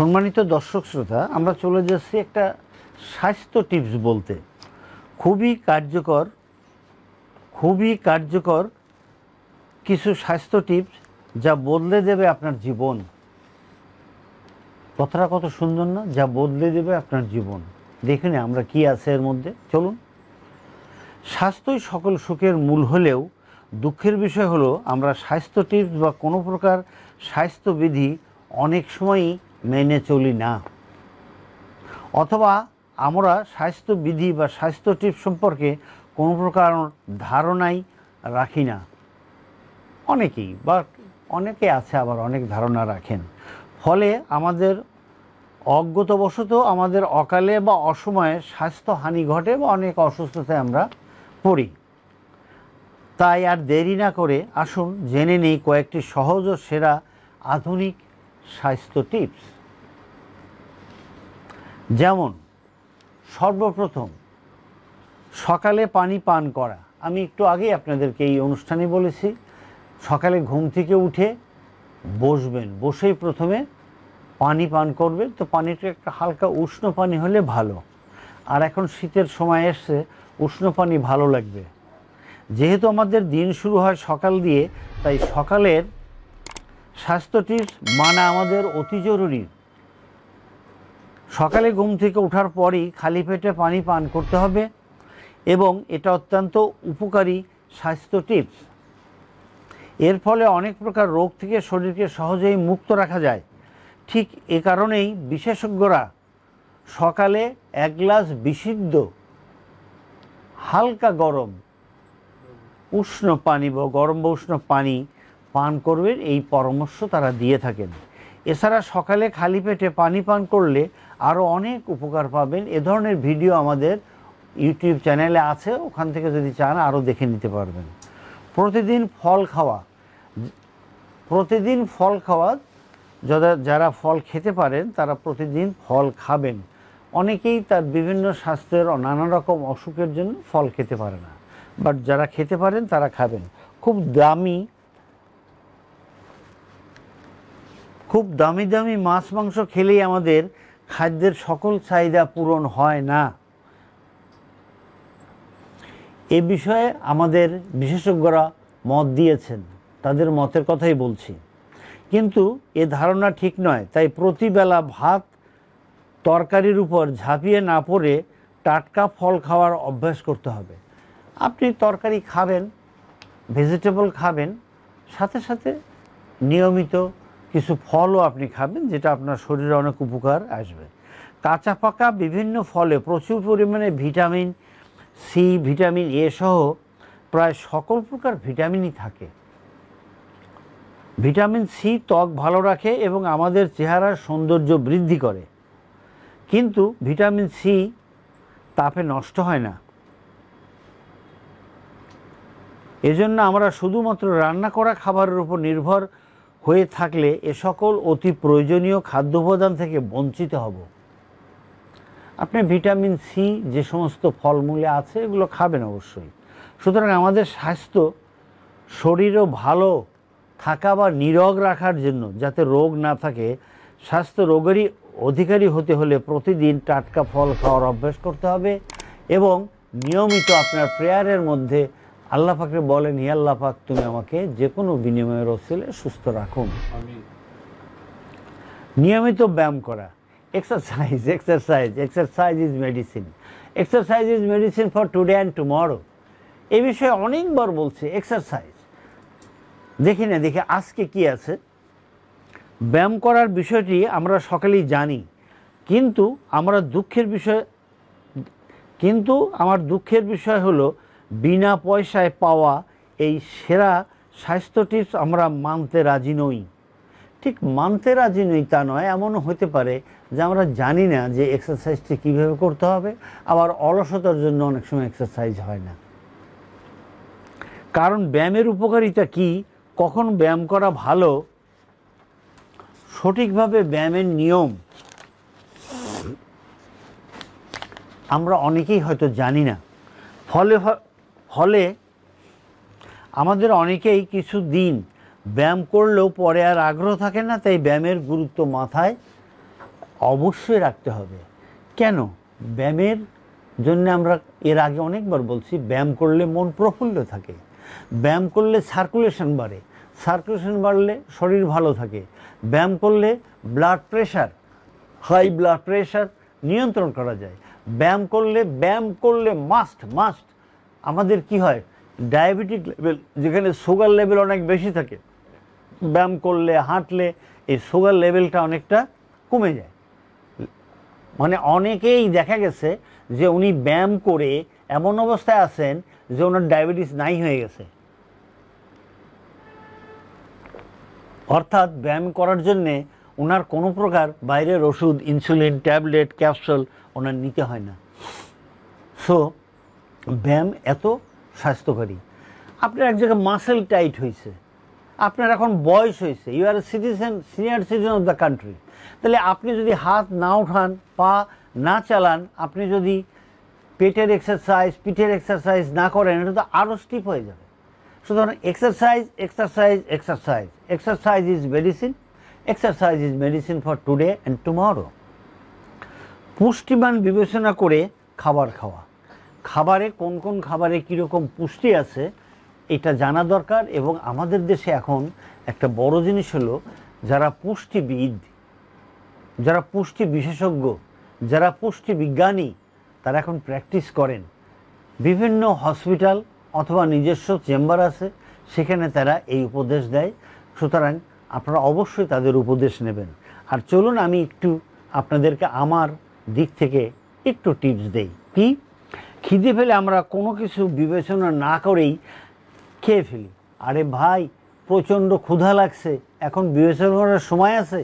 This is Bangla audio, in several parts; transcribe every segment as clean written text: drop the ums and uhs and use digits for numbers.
সম্মানিত দর্শক শ্রোতা, আমরা চলে যাচ্ছি একটা স্বাস্থ্য টিপস বলতে। খুবই কার্যকর কিছু স্বাস্থ্য টিপস যা বদলে দেবে আপনার জীবন। কথাটা কত সুন্দর না? যা বদলে দেবে আপনার জীবন। দেখুন আমরা কি আছে এর মধ্যে, চলুন। স্বাস্থ্যই সকল সুখের মূল হলেও দুঃখের বিষয় হলো আমরা স্বাস্থ্য টিপস বা কোনো প্রকার স্বাস্থ্যবিধি অনেক সময়ই মেনে চলি না, অথবা আমরা স্বাস্থ্যবিধি বা স্বাস্থ্য টিপস সম্পর্কে কোনো প্রকার ধারণাই রাখি না। অনেকে আছে আবার অনেক ধারণা রাখেন, ফলে আমাদের অজ্ঞতাবশত আমাদের অকালে বা অসময়ে স্বাস্থ্যহানি ঘটে বা অনেক অসুস্থতায় আমরা পড়ি। তাই আর দেরি না করে আসুন জেনে নেই কয়েকটি সহজ ও সেরা আধুনিক স্বাস্থ্য টিপস। যেমন সর্বপ্রথম সকালে পানি পান করা। আমি একটু আগেই আপনাদেরকে এই অনুষ্ঠানে বলেছি, সকালে ঘুম থেকে উঠে বসবেন, বসেই প্রথমে পানি পান করবেন। তো পানিটা একটা হালকা উষ্ণ পানি হলে ভালো, আর এখন শীতের সময় এসছে, উষ্ণ পানি ভালো লাগবে। যেহেতু আমাদের দিন শুরু হয় সকাল দিয়ে, তাই সকালের স্বাস্থ্য টিপস মানা আমাদের অতি জরুরি। সকালে ঘুম থেকে ওঠার পরই খালি পেটে পানি পান করতে হবে এবং এটা অত্যন্ত উপকারী স্বাস্থ্য টিপস। এর ফলে অনেক প্রকার রোগ থেকে শরীরকে সহজেই মুক্ত রাখা যায়। ঠিক এ কারণেই বিশেষজ্ঞরা সকালে এক গ্লাস বিশুদ্ধ হালকা গরম উষ্ণ পানি বা গরম বা উষ্ণ পানি পান করবেন, এই পরামর্শ তারা দিয়ে থাকেন। এছাড়া সকালে খালি পেটে পানি পান করলে আরও অনেক উপকার পাবেন। এ ধরনের ভিডিও আমাদের ইউটিউব চ্যানেলে আছে, ওখান থেকে যদি চান আরও দেখে নিতে পারবেন। প্রতিদিন ফল খাওয়া, যারা ফল খেতে পারেন তারা প্রতিদিন ফল খাবেন। অনেকেই তার বিভিন্ন স্বাস্থ্যের নানা রকম অসুখের জন্য ফল খেতে পারে না, বাট যারা খেতে পারেন তারা খাবেন। খুব দামি মাছ মাংস খেলেই আমাদের খাদ্যের সকল চাহিদা পূরণ হয় না। এ বিষয়ে আমাদের বিশেষজ্ঞরা মত দিয়েছেন, তাদের মতের কথাই বলছি। কিন্তু এ ধারণা ঠিক নয়। তাই প্রতিবেলা ভাত তরকারির উপর ঝাঁপিয়ে না পড়ে টাটকা ফল খাওয়ার অভ্যাস করতে হবে। আপনি তরকারি খাবেন, ভেজিটেবল খাবেন, সাথে সাথে নিয়মিত কিছু ফলও আপনি খাবেন, যেটা আপনার শরীরে অনেক উপকার আসবে। কাঁচা পাকা বিভিন্ন ফলে প্রচুর পরিমাণে ভিটামিন সি, ভিটামিন এ সহ প্রায় সকল প্রকার ভিটামিনই থাকে। ভিটামিন সি ত্বক ভালো রাখে এবং আমাদের চেহারার সৌন্দর্য বৃদ্ধি করে, কিন্তু ভিটামিন সি তাপে নষ্ট হয় না। এজন্য আমরা শুধুমাত্র রান্না করা খাবারের উপর নির্ভর হয়ে থাকলে এ সকল অতি প্রয়োজনীয় খাদ্য উপাদান থেকে বঞ্চিত হব। আপনি ভিটামিন সি যে সমস্ত ফলমূলে আছে এগুলো খাবেন অবশ্যই। সুতরাং আমাদের স্বাস্থ্য শরীরও ভালো থাকা বা নিরোগ রাখার জন্য, যাতে রোগ না থাকে, স্বাস্থ্য রোগেরই অধিকারী হতে হলে প্রতিদিন টাটকা ফল খাওয়ার অভ্যাস করতে হবে এবং নিয়মিত আপনার প্রেয়ারের মধ্যে আল্লাহ পাককে বলেন, হে আল্লাহ পাক, তুমি আমাকে যে কোনো বিনিময়ের ওসিলে সুস্থ রাখুন। নিয়মিত ব্যায়াম করা, exercise is medicine. Exercise is medicine for today and tomorrow. এই বিষয়ে অনেকবার বলছে এক্সারসাইজ। দেখি আজকে কি আছে। ব্যায়াম করার বিষয়টি আমরা সকলেই জানি, কিন্তু আমার দুঃখের বিষয় হলো বিনা পয়সায় পাওয়া এই সেরা স্বাস্থ্য টিপস আমরা মানতে রাজি নই। ঠিক মানতে রাজি নই তা নয়, এমনও হতে পারে যে আমরা জানি না যে এক্সারসাইজটি কীভাবে করতে হবে। আবার অলসতার জন্য অনেক সময় এক্সারসাইজ হয় না। কারণ ব্যায়ামের উপকারিতা কি, কখন ব্যায়াম করা ভালো, সঠিকভাবে ব্যায়ামের নিয়ম আমরা অনেকেই হয়তো জানি না। ফলে আমাদের অনেকেই কিছু দিন ব্যায়াম করলেও পরে আর আগ্রহ থাকে না, তাই ব্যায়ামের গুরুত্ব মাথায় অবশ্যই রাখতে হবে। কেন? ব্যায়ামের জন্য আমরা এর আগে অনেকবার বলছি, ব্যায়াম করলে মন প্রফুল্ল থাকে, ব্যায়াম করলে সার্কুলেশন বাড়ে, সার্কুলেশন বাড়লে শরীর ভালো থাকে, ব্যায়াম করলে blood pressure, high blood pressure নিয়ন্ত্রণ করা যায়, ব্যায়াম করলে মাস্ট আমাদের কি হয়, ডায়াবেটিক লেভেল, যেখানে সুগার লেভেল অনেক বেশি থাকে, ব্যায়াম করলে হাঁটলে এই সুগার লেভেলটা অনেকটা কমে যায়। মানে অনেকেই দেখা গেছে যে উনি ব্যায়াম করে এমন অবস্থায় আছেন যে ওনার ডায়াবেটিস নাই হয়ে গেছে। অর্থাৎ ব্যায়াম করার জন্যে ওনার কোনো প্রকার বাইরের ওষুধ, ইনসুলিন, ট্যাবলেট, ক্যাপসুল ওনার নিতে হয় না। সো ব্যায়াম এত স্বাস্থ্যকারী। আপনার এক জায়গায় মাসেল টাইট হয়েছে, আপনার এখন বয়স হয়েছে, you are citizen, senior citizen of the country, তাহলে আপনি যদি হাত না উঠান, পা না চালান, আপনি যদি পেটের এক্সারসাইজ না করেন, এটা তো আরও স্টিপ হয়ে যাবে। সুতরাং exercise is medicine for today and tomorrow. পুষ্টিমান বিবেচনা করে খাবার খাওয়া, খাবারে কোন কোন খাবারে কীরকম পুষ্টি আছে এটা জানা দরকার। এবং আমাদের দেশে এখন একটা বড় জিনিস হলো, যারা পুষ্টিবিদ, যারা পুষ্টি বিশেষজ্ঞ, যারা পুষ্টি বিজ্ঞানী, তারা এখন প্র্যাকটিস করেন। বিভিন্ন হসপিটাল অথবা নিজস্ব চেম্বার আছে, সেখানে তারা এই উপদেশ দেয়। সুতরাং আপনারা অবশ্যই তাদের উপদেশ নেবেন। আর চলুন আমি একটু আপনাদেরকে আমার দিক থেকে একটু টিপস দেই। কি? খিদে পেলে আমরা কোনো কিছু বিবেচনা না করেই খেয়ে ফেলি। আরে ভাই, প্রচণ্ড ক্ষুধা লাগছে, এখন বিবেচনা করার সময় আছে?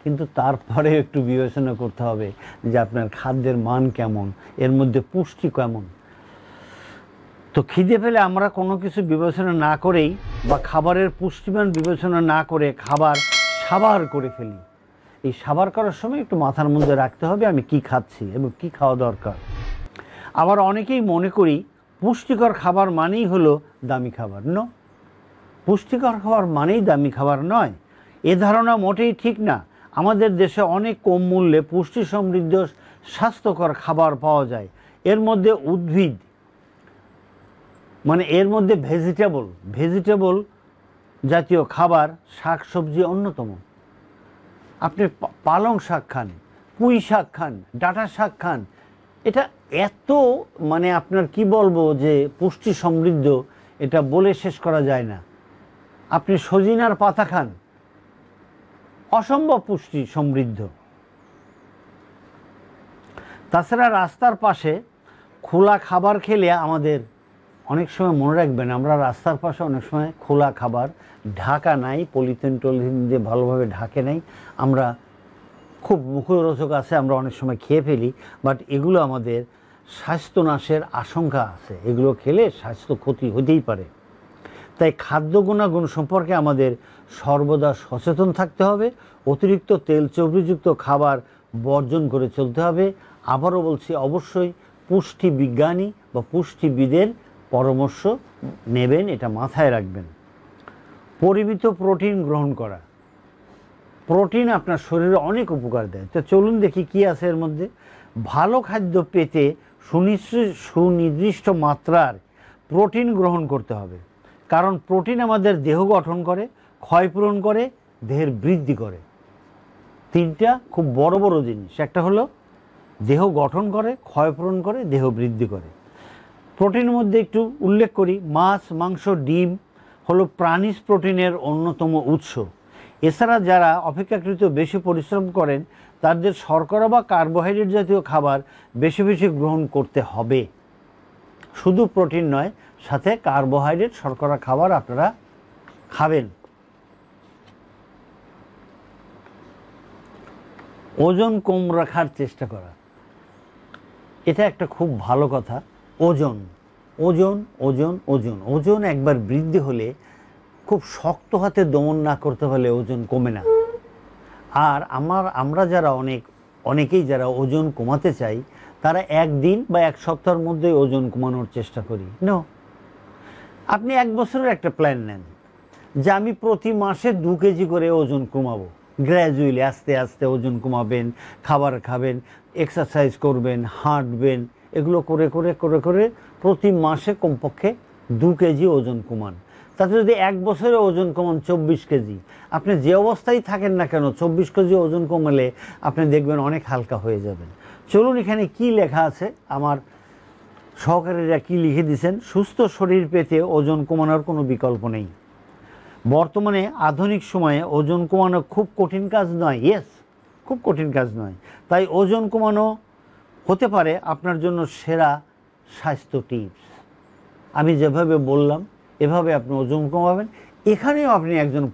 কিন্তু তারপরে একটু বিবেচনা করতে হবে যে আপনার খাদ্যের মান কেমন, এর মধ্যে পুষ্টি কেমন। তো খিদে পেলে আমরা কোনো কিছু বিবেচনা না করেই বা খাবারের পুষ্টিমান বিবেচনা না করে খাবার সাবার করে ফেলি। এই সাবার করার সময় একটু মাথার মধ্যে রাখতে হবে আমি কি খাচ্ছি এবং কি খাওয়া দরকার। আবার অনেকেই মনে করি পুষ্টিকর খাবার মানেই হলো দামি খাবার। ন, পুষ্টিকর খাবার মানেই দামি খাবার নয়, এ ধারণা মোটেই ঠিক না। আমাদের দেশে অনেক কম মূল্যে পুষ্টি সমৃদ্ধ স্বাস্থ্যকর খাবার পাওয়া যায়। এর মধ্যে উদ্ভিদ, মানে এর মধ্যে ভেজিটেবল জাতীয় খাবার, শাক সবজি অন্যতম। আপনি পালং শাক খান, পুঁই শাক খান, ডাঁটা শাক খান, এটা এত মানে আপনার কি বলবো যে পুষ্টি সমৃদ্ধ, এটা বলে শেষ করা যায় না। আপনি সজিনার পাতা খান, অসম্ভব পুষ্টি সমৃদ্ধ। তাছাড়া রাস্তার পাশে খোলা খাবার খেলে আমাদের অনেক সময় মনে রাখবেন, আমরা রাস্তার পাশে অনেক সময় খোলা খাবার ঢাকা নাই, পলিথিন দিয়ে ভালোভাবে ঢাকে নাই, আমরা খুব মুখরোচক আছে, আমরা অনেক সময় খেয়ে ফেলি। বাট এগুলো আমাদের স্বাস্থ্যনাশের আশঙ্কা আছে, এগুলো খেলে স্বাস্থ্য ক্ষতি হতেই পারে। তাই খাদ্য গুণাগুণ সম্পর্কে আমাদের সর্বদা সচেতন থাকতে হবে। অতিরিক্ত তেল চর্বিযুক্ত খাবার বর্জন করে চলতে হবে। আবারও বলছি, অবশ্যই পুষ্টি বিজ্ঞানী বা পুষ্টিবিদের পরামর্শ নেবেন, এটা মাথায় রাখবেন। পরিমিত প্রোটিন গ্রহণ করা, প্রোটিন আপনার শরীরে অনেক উপকার দেয়। তো চলুন দেখি কি আছে এর মধ্যে। ভালো খাদ্য পেতে সুনির্দিষ্ট মাত্রার প্রোটিন গ্রহণ করতে হবে, কারণ প্রোটিন আমাদের দেহ গঠন করে, ক্ষয়পূরণ করে, দেহের বৃদ্ধি করে। তিনটা খুব বড় বড় জিনিস, একটা হলো দেহ গঠন করে, ক্ষয়পূরণ করে, দেহ বৃদ্ধি করে। প্রোটিনের মধ্যে একটু উল্লেখ করি, মাছ, মাংস, ডিম হলো প্রাণিজ প্রোটিনের অন্যতম উৎস। এছাড়া যারা অপেক্ষাকৃত বেশি পরিশ্রম করেন তাদের শর্করা বা কার্বোহাইড্রেট জাতীয় খাবার বেশি বেশি গ্রহণ করতে হবে। শুধু প্রোটিন নয়, সাথে কার্বোহাইড্রেট, শর্করা খাবার আপনারা খাবেন। ওজন কম রাখার চেষ্টা করা, এটা একটা খুব ভালো কথা। ওজন ওজন ওজন ওজন ওজন একবার বৃদ্ধি হলে খুব শক্ত হাতে দমন না করতে পারলে ওজন কমে না। আর আমরা যারা অনেকেই যারা ওজন কমাতে চাই, তারা একদিন বা এক সপ্তাহের মধ্যে ওজন কমানোর চেষ্টা করি। আপনি 1 বছরের একটা প্ল্যান নেন যে আমি প্রতি মাসে 2 কেজি করে ওজন কমাবো, গ্র্যাজুয়ালি আস্তে আস্তে ওজন কমাবেন, খাবার খাবেন, এক্সারসাইজ করবেন, হাঁটবেন, এগুলো করে করে করে করে প্রতি মাসে কমপক্ষে 2 কেজি ওজন কমান। তাতে যদি 1 বছরে ওজন কমান 24 কেজি, আপনি যে অবস্থায় থাকেন না কেন 24 কেজি ওজন কমালে আপনি দেখবেন অনেক হালকা হয়ে যাবেন। চলুন এখানে কি লেখা আছে, আমার সহকারীরা কি লিখে দিয়েছেন। সুস্থ শরীর পেতে ওজন কমানোর কোনো বিকল্প নেই। বর্তমানে আধুনিক সময়ে ওজন কমানো খুব কঠিন কাজ নয়। ইয়েস, খুব কঠিন কাজ নয়। তাই ওজন কমানো হতে পারে আপনার জন্য সেরা স্বাস্থ্য টিপস। আমি যেভাবে বললাম এভাবে আপনি ওজন কমাবেন। এখানেও আপনি একজন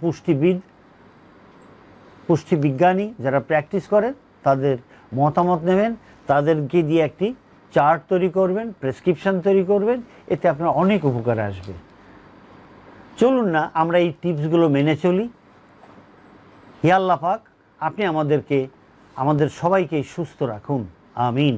পুষ্টিবিজ্ঞানী যারা প্র্যাকটিস করেন তাদের মতামত নেবেন, তাদেরকে দিয়ে একটি চার্ট তৈরি করবেন, প্রেসক্রিপশান তৈরি করবেন, এতে আপনার অনেক উপকার আসবে। চলুন না আমরা এই টিপসগুলো মেনে চলি। হে আল্লাহ পাক, আপনি আমাদের সবাইকে সুস্থ রাখুন। আমিন।